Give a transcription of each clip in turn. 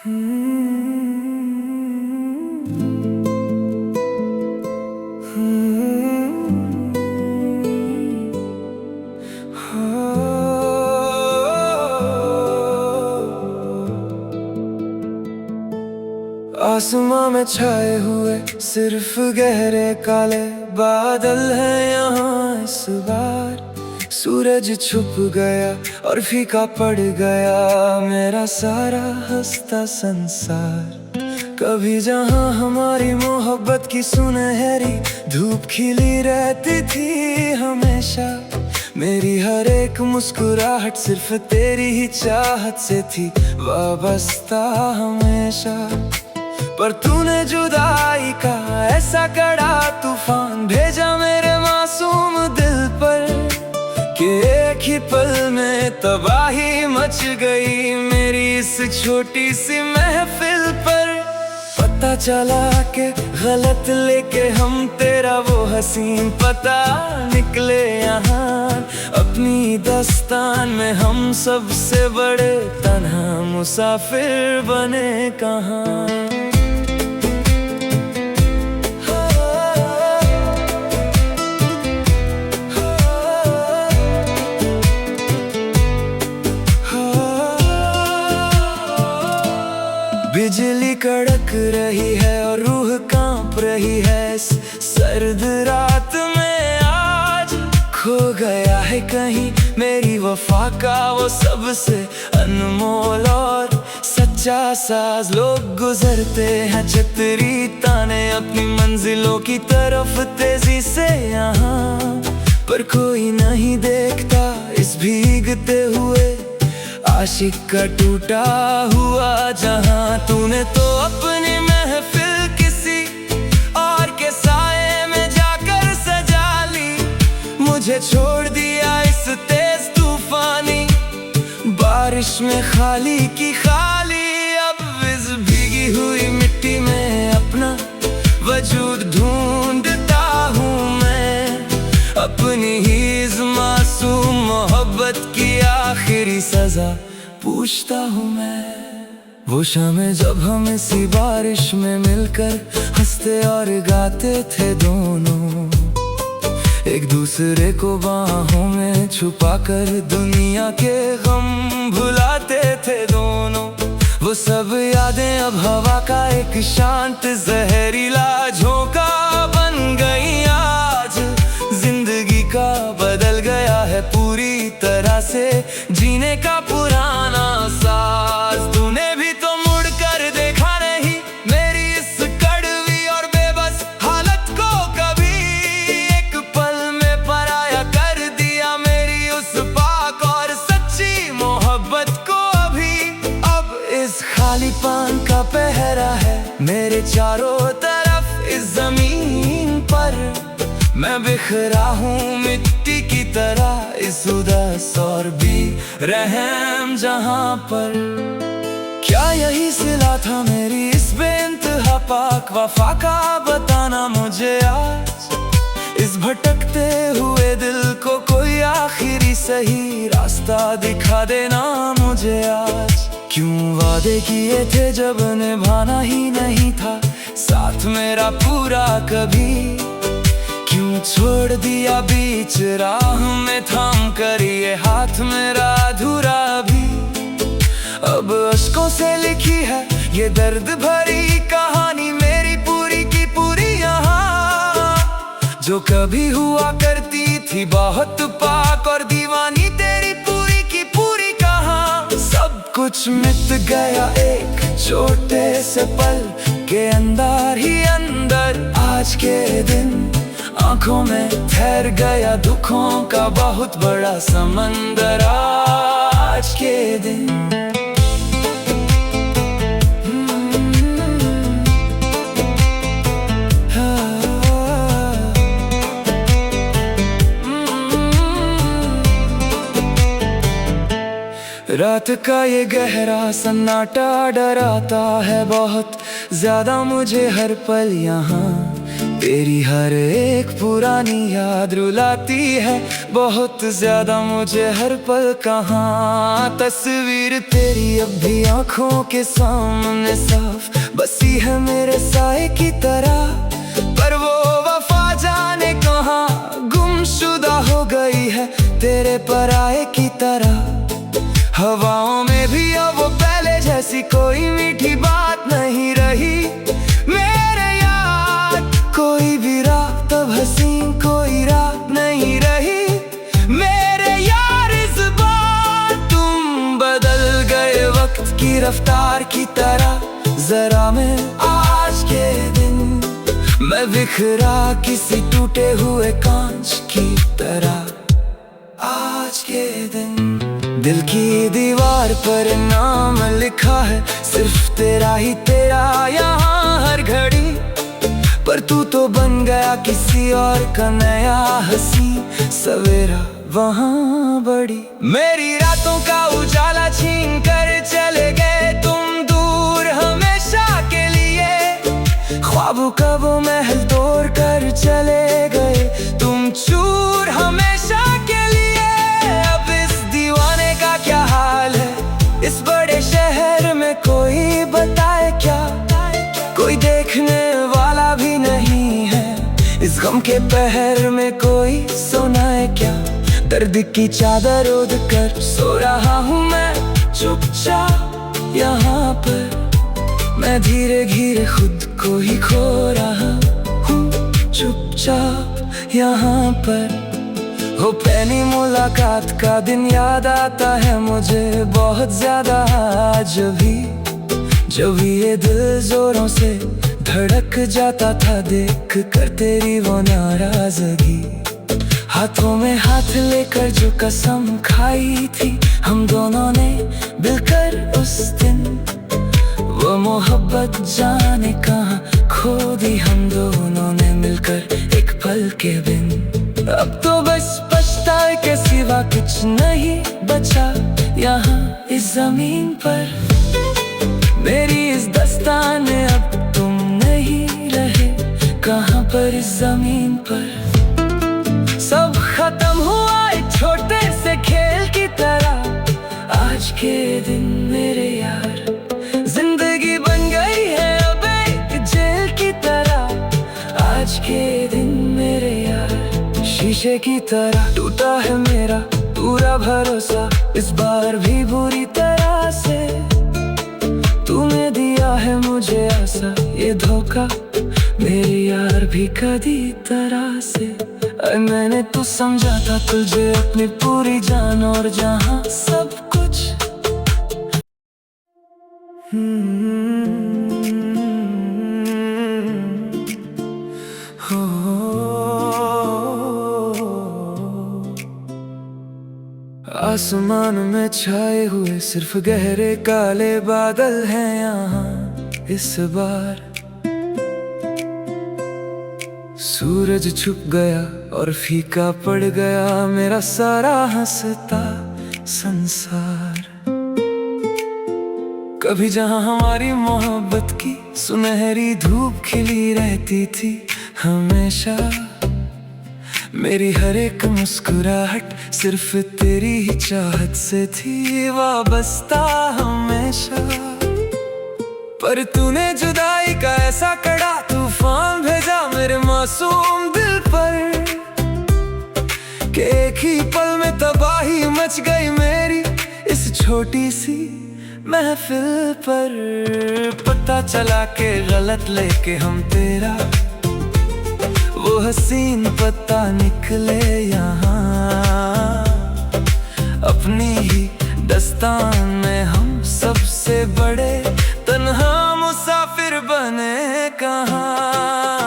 आसमां में छाए हुए सिर्फ गहरे काले बादल हैं यहाँ इस बार। सूरज छुप गया और फीका पड़ गया मेरा सारा हंसता संसार। कभी जहाँ हमारी मोहब्बत की सुनहरी धूप खिली रहती थी हमेशा, मेरी हर एक मुस्कुराहट सिर्फ तेरी ही चाहत से थी वाबस्ता हमेशा। पर तूने जुदाई का ऐसा कड़ा तूफान भेजा मेरे मासूम दिल पर कि एक ही पल में तबाही मच गई मेरी इस छोटी सी महफिल पर। पता चला कि गलत लेके हम तेरा वो हसीन पता निकले यहाँ। अपनी दास्तान में हम सबसे बड़े तन्हा मुसाफिर बने कहाँ। बिजली कड़क रही है और रूह कांप रही है इस सर्द रात में आज। खो गया है कहीं मेरी वफा का वो सबसे अनमोल और सच्चा साज। लोग गुजरते हैं छतरी ताने अपनी मंजिलों की तरफ तेजी से यहाँ, पर कोई नहीं देखता इस भीगते हुए आशिक का टूटा हुआ जहां। तूने तो अपनी महफिल किसी और के साए में जाकर सजा ली, मुझे छोड़ दिया इस तेज तूफानी बारिश में खाली की खाली। अब इस भीगी हुई मिट्टी में अपना वजूद ढूंढता हूँ मैं, अपनी ही इस मासूम मोहब्बत की आखिरी सजा पूछता हूँ मैं। वो शामें जब हम इसी बारिश में मिलकर हंसते और गाते थे दोनों, एक दूसरे को बाहों में छुपाकर दुनिया के गम भुलाते थे दोनों। वो सब यादें अब हवा का एक शांत जहरीला झोंका बन गई आज। जिंदगी का बदल गया है पूरी तरह से जीने का पुराना साज। तूने भी तो मुड़ कर देखा नहीं मेरी इस कड़वी और बेबस हालत को कभी। एक पल में पराया कर दिया मेरी उस पाक और सच्ची मोहब्बत को अभी। अब इस खालीपन का पहरा है मेरे चारों तरफ इस जमीन पर। मैं बिखरा हूँ मिट्टी की तरह इस उदास और भी रहम जहाँ पर। क्या यही सिला था मेरी इस बेइंतहा पाक वफा का, बताना मुझे आज। इस भटकते हुए दिल को कोई आखिरी सही रास्ता दिखा देना मुझे आज। क्यों वादे किए थे जब निभाना ही नहीं था साथ मेरा पूरा कभी। क्यों छोड़ दिया बीच राह में थाम कर ये हाथ मेरा अधूरा भी। अब अश्कों से लिखी है ये दर्द भरी कहानी मेरी पूरी की पूरी यहाँ। जो कभी हुआ करती थी बहुत पाक और दीवानी तेरी पूरी की पूरी कहाँ। सब कुछ मिट गया एक छोटे से पल के अंदर ही अंदर। आज के दिन आंखों में ठहर गया दुखों का बहुत बड़ा समंदर। आज के दिन रात का ये गहरा सन्नाटा डराता है बहुत ज्यादा मुझे हर पल यहाँ। तेरी हर एक पुरानी याद रुलाती है बहुत ज्यादा मुझे हर पल। कहाँ तस्वीर तेरी अब भी आँखों के सामने साफ बसी है मेरे साए की तरह। पर वो वफा जाने कहाँ गुमशुदा हो गई है तेरे पराए की तरह। हवाओं में भी अब वो पहले जैसी कोई मीठी बात नहीं रही मेरे याद। कोई भी रात अब हसीन कोई रात नहीं रही मेरे यार। इस बार तुम बदल गए वक्त की रफ्तार की तरह। जरा मैं आज के दिन मैं बिखरा किसी टूटे हुए कांच की तरह। आज के दिन दिल की दीवार पर नाम लिखा है सिर्फ तेरा ही तेरा यहाँ हर घड़ी। पर तू तो बन गया किसी और का नया हंसी सवेरा वहाँ बड़ी। मेरी रातों का उजाला छीन कर चले गए तुम दूर हमेशा के लिए। ख्वाबों का वो महल तोड़ कर चले गए तुम चूर हमेशा के लिए। अब इस दीवाने का क्या हाल है इस बड़े शहर में कोई बताए क्या। कोई देखने वाला भी नहीं है इस गम के पहर में कोई सुनाए क्या। दर्द की चादर ओढ़ कर सो रहा हूँ मैं चुपचाप यहाँ पर। मैं धीरे धीरे खुद को ही खो रहा हूँ चुपचाप यहाँ पर। हो पहली मुलाकात का दिन याद आता है मुझे बहुत ज्यादा आज भी। जब ये दिल जोरों से धड़क जाता था देख कर तेरी वो नाराजगी। हाथों में हाथ लेकर जो कसम खाई थी हम दोनों ने मिलकर उस दिन। वो मोहब्बत जाने कहाँ खो दी हम दोनों ने मिलकर एक पल के बिन। अब तो बस पछताए के सिवा कुछ नहीं बचा यहाँ इस जमीन पर। मेरी इस दास्तान में अब तुम नहीं रहे कहाँ पर इस जमीन पर। सब खत्म हुआ एक छोटे से खेल की तरह। आज के दिन मेरे यार जिंदगी बन गई है अब एक जेल की तरह। आज के दिन मेरे यार शीशे की तरह टूटा है मेरा पूरा भरोसा इस बार भी बुरी तरह से। तूने दिया है मुझे आशा ये धोखा मेरे यार भी कदी तरह से। मैंने तो समझा था तुझे अपनी पूरी जान और जहां सब कुछ। आसमान में छाए हुए सिर्फ गहरे काले बादल हैं यहाँ इस बार। सूरज छुप गया और फीका पड़ गया मेरा सारा हंसता संसार। कभी जहाँ हमारी मोहब्बत की सुनहरी धूप खिली रहती थी हमेशा। मेरी हर एक मुस्कुराहट सिर्फ तेरी ही चाहत से थी वाबस्ता हमेशा। पर तूने जुदाई का ऐसा कड़ा तूफान भेजा मेरे मासूम दिल पर कि एक ही पल में तबाही मच गई मेरी इस छोटी सी महफिल पर। पता चला के गलत लेके हम तेरा वो हसीन पता निकले यहाँ। अपनी ही दस्तान में हम सबसे बड़े तन्हा मुसाफिर बने कहाँ।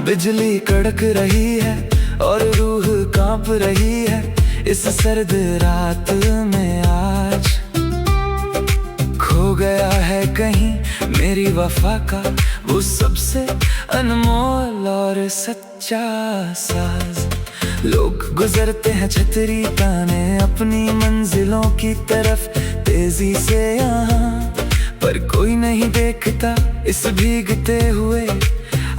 बिजली कड़क रही है और रूह कांप रही है इस सर्द रात में आज। खो गया है कहीं मेरी वफा का वो सबसे अनमोल और सच्चा साज। लोग गुजरते हैं छतरी ताने अपनी मंजिलों की तरफ तेजी से यहाँ। पर कोई नहीं देखता इस भीगते हुए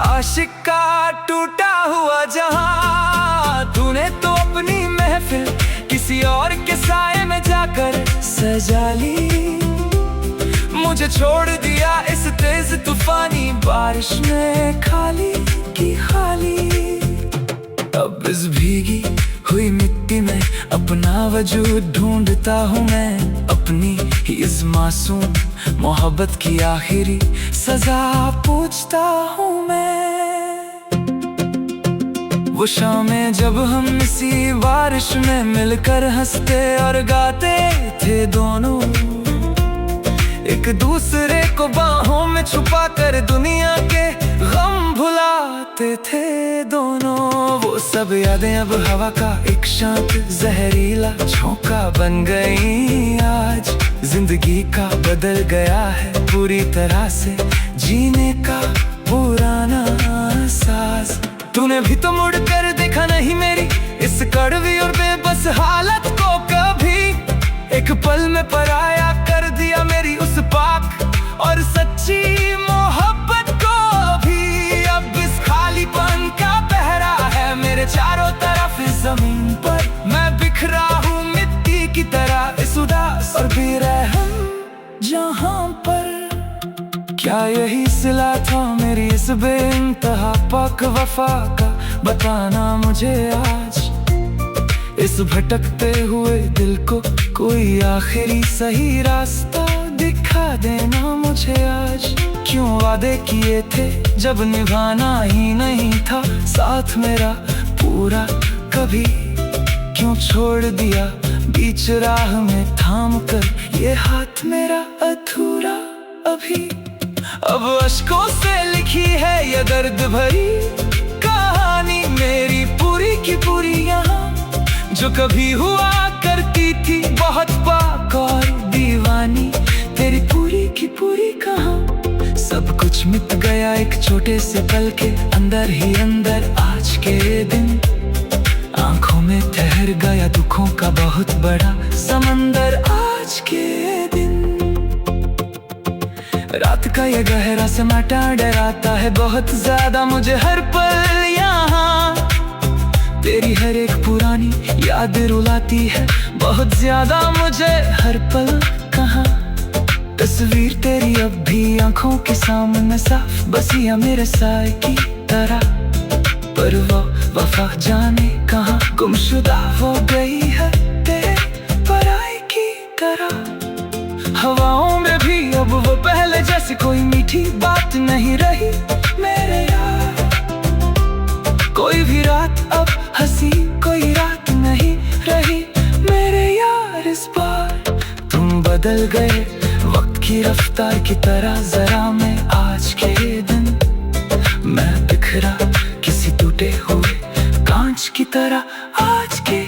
आशिक का टूटा हुआ जहां, तूने तो अपनी महफिल किसी और के साए में जाकर सजा ली। मुझे छोड़ दिया इस तेज तूफानी बारिश में खाली की खाली। अब इस भीगी हुई मिट्टी में अपना वजूद ढूंढता हूँ मैं, अपनी ही इस मासूम मोहब्बत की आखिरी सजा पूछता हूँ मैं। वो शामें जब हम इसी बारिश में मिलकर हंसते और गाते थे दोनों, एक दूसरे को बाहों में छुपा कर दुनिया के गम भुलाते थे दोनों। वो सब यादें अब हवा का एक शांत जहरीला झोंका बन गई। आज जिंदगी का बदल गया है पूरी तरह से जीने का पुराना साज। तूने भी तो मुड़ कर देखा नहीं मेरी इस कड़वी और बेबस हालत को कभी, एक पल में पराया कर दिया मेरी उस पाक और सच्ची मोहब्बत को भी। अब इस खालीपन का पहरा है मेरे चारों तरफ इस जमीन पर, मैं बिखरा हूँ मिट्टी की तरह इस उदास और बेरहम जहां पर। क्या यही सिला था मेरी इस बेइंतहा पाक वफा का, बताना मुझे आज। इस भटकते हुए दिल को कोई आखिरी सही रास्ता दिखा देना मुझे आज। क्यों वादे किए थे जब निभाना ही नहीं था साथ मेरा पूरा कभी, क्यों छोड़ दिया बीच राह में थाम कर ये हाथ मेरा अधूरा अभी। अब अश्कों से लिखी है ये दर्द भरी कहानी मेरी पूरी की पूरी यहाँ, जो कभी हुआ करती थी बहुत पाक और दीवानी, तेरी पूरी की पूरी कहां। सब कुछ मिट गया एक छोटे से पल के अंदर ही अंदर आज के दिन। आंखों में ठहर गया दुखों का बहुत बड़ा समंदर आज के दिन। रात का ये गहरा सन्नाटा डराता है बहुत ज्यादा मुझे हर पल यहाँ। तेरी हर एक पुरानी याद रुलाती है बहुत ज्यादा मुझे हर पल। कहाँ तस्वीर तेरी अब भी आंखों के सामने साफ बसिया मेरे साए की तरह, पर वो वफा जाने कहाँ गुमशुदा हो गई है तेरे पराई की तरह। हवाओं में भी अब वो पहले जैसी कोई मीठी बात नहीं रही मेरे यार। कोई भी रात अब हंसी कोई रात नहीं रही मेरे यार। इस बार तुम बदल गए वक्त की रफ्तार की तरह जरा मैं आज के दिन। मैं बिखरा किसी टूटे हुए कांच की तरह आज के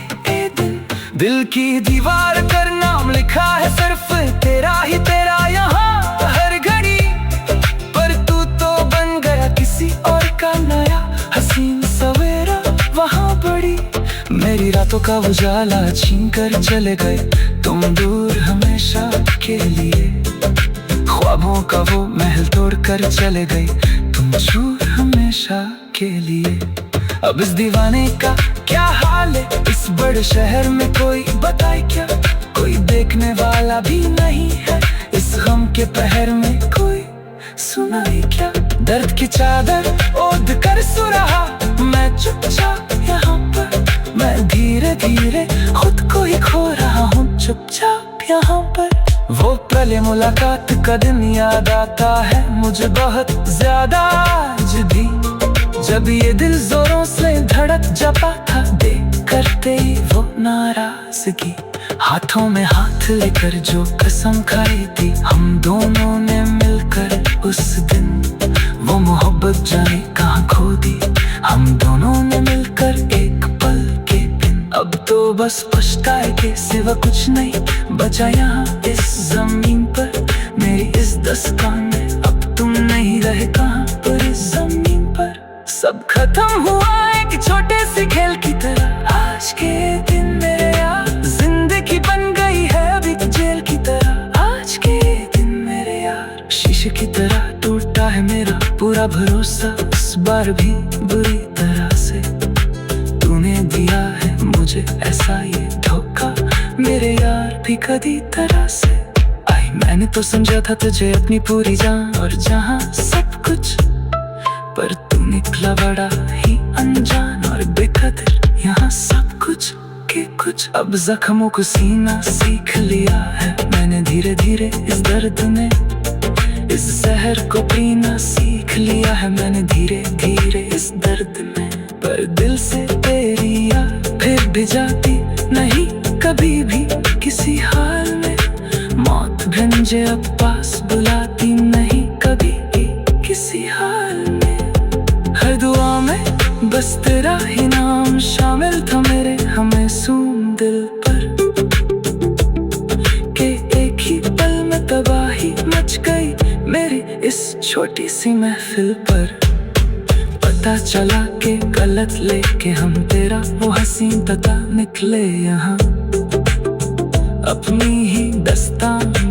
दिन। दिल की दीवार पर नाम लिखा है सिर्फ तेरा ही तेरा यहाँ हर घड़ी, पर तू तो बन गया किसी और का नया हसीन सवेरा वहाँ बड़ी। मेरी रातों का उजाला छीन कर चले गए तुम दूर हमेशा के लिए, ख्वाबों का वो महल तोड़ कर चले गए तुम दूर हमेशा के लिए। अब इस दीवाने का क्या हाल है इस बड़े शहर में कोई बताए क्या, कोई देखने वाला भी नहीं है इस गम के पहर में कोई सुनाए क्या। दर्द की चादर ओढ़ कर सो रहा मैं चुपचाप यहाँ पर, मैं धीरे धीरे खुद को ही खो रहा हूँ चुपचाप यहाँ पर। वो पहले मुलाकात का दिन याद आता है मुझे बहुत ज्यादा आज भी, जब ये दिल जोरों से धड़क जपा था देख करते ही वो नाराजगी। हाथों में हाथ लेकर जो कसम खाई थी हम दोनों ने मिलकर उस दिन, वो मोहब्बत जाने कहाँ खो दी हम दोनों ने मिलकर एक पल के दिन। अब तो बस पछताए के सिवा कुछ नहीं बचा यहाँ इस जमीन पर, मेरी इस दस्तान में अब तुम नहीं रहे कहाँ पर इस जमीन पर। सब खत्म हुआ एक छोटे से खेल की तरह आज के दिन मेरे यार। जिंदगी बन गई है अभी जेल की तरह आज के दिन मेरे यार। शीशे की तरह टूटा है मेरा पूरा भरोसा उस बार भी बुरी तरह से तूने दिया है मुझे ऐसा ये धोखा, मेरे यार भी कदी तरह से। आई मैंने तो समझा था तुझे अपनी पूरी जान और जहां सब कुछ, पर तू निकला बड़ा ही अनजान और बेकदर यहाँ सब कुछ के कुछ। अब जख्मों को सीना सीख लिया है मैंने धीरे धीरे इस दर्द में, इस जहर को पीना सीख लिया है मैंने धीरे धीरे इस दर्द में। पर दिल से तेरी याद फिर भी जाती नहीं कभी भी किसी हाल में, मौत भंजे अब पास बुलाती नहीं कभी भी किसी हाल में। हर दुआ में बस तेरा ही नाम शामिल था मेरे हमेसूम दिल पर, के एक ही पल में तबाही मच गई मेरी इस छोटी सी महफिल पर। पता चला के गलत लेके हम तेरा वो हसीन तथा निकले यहाँ, अपनी ही दस्तान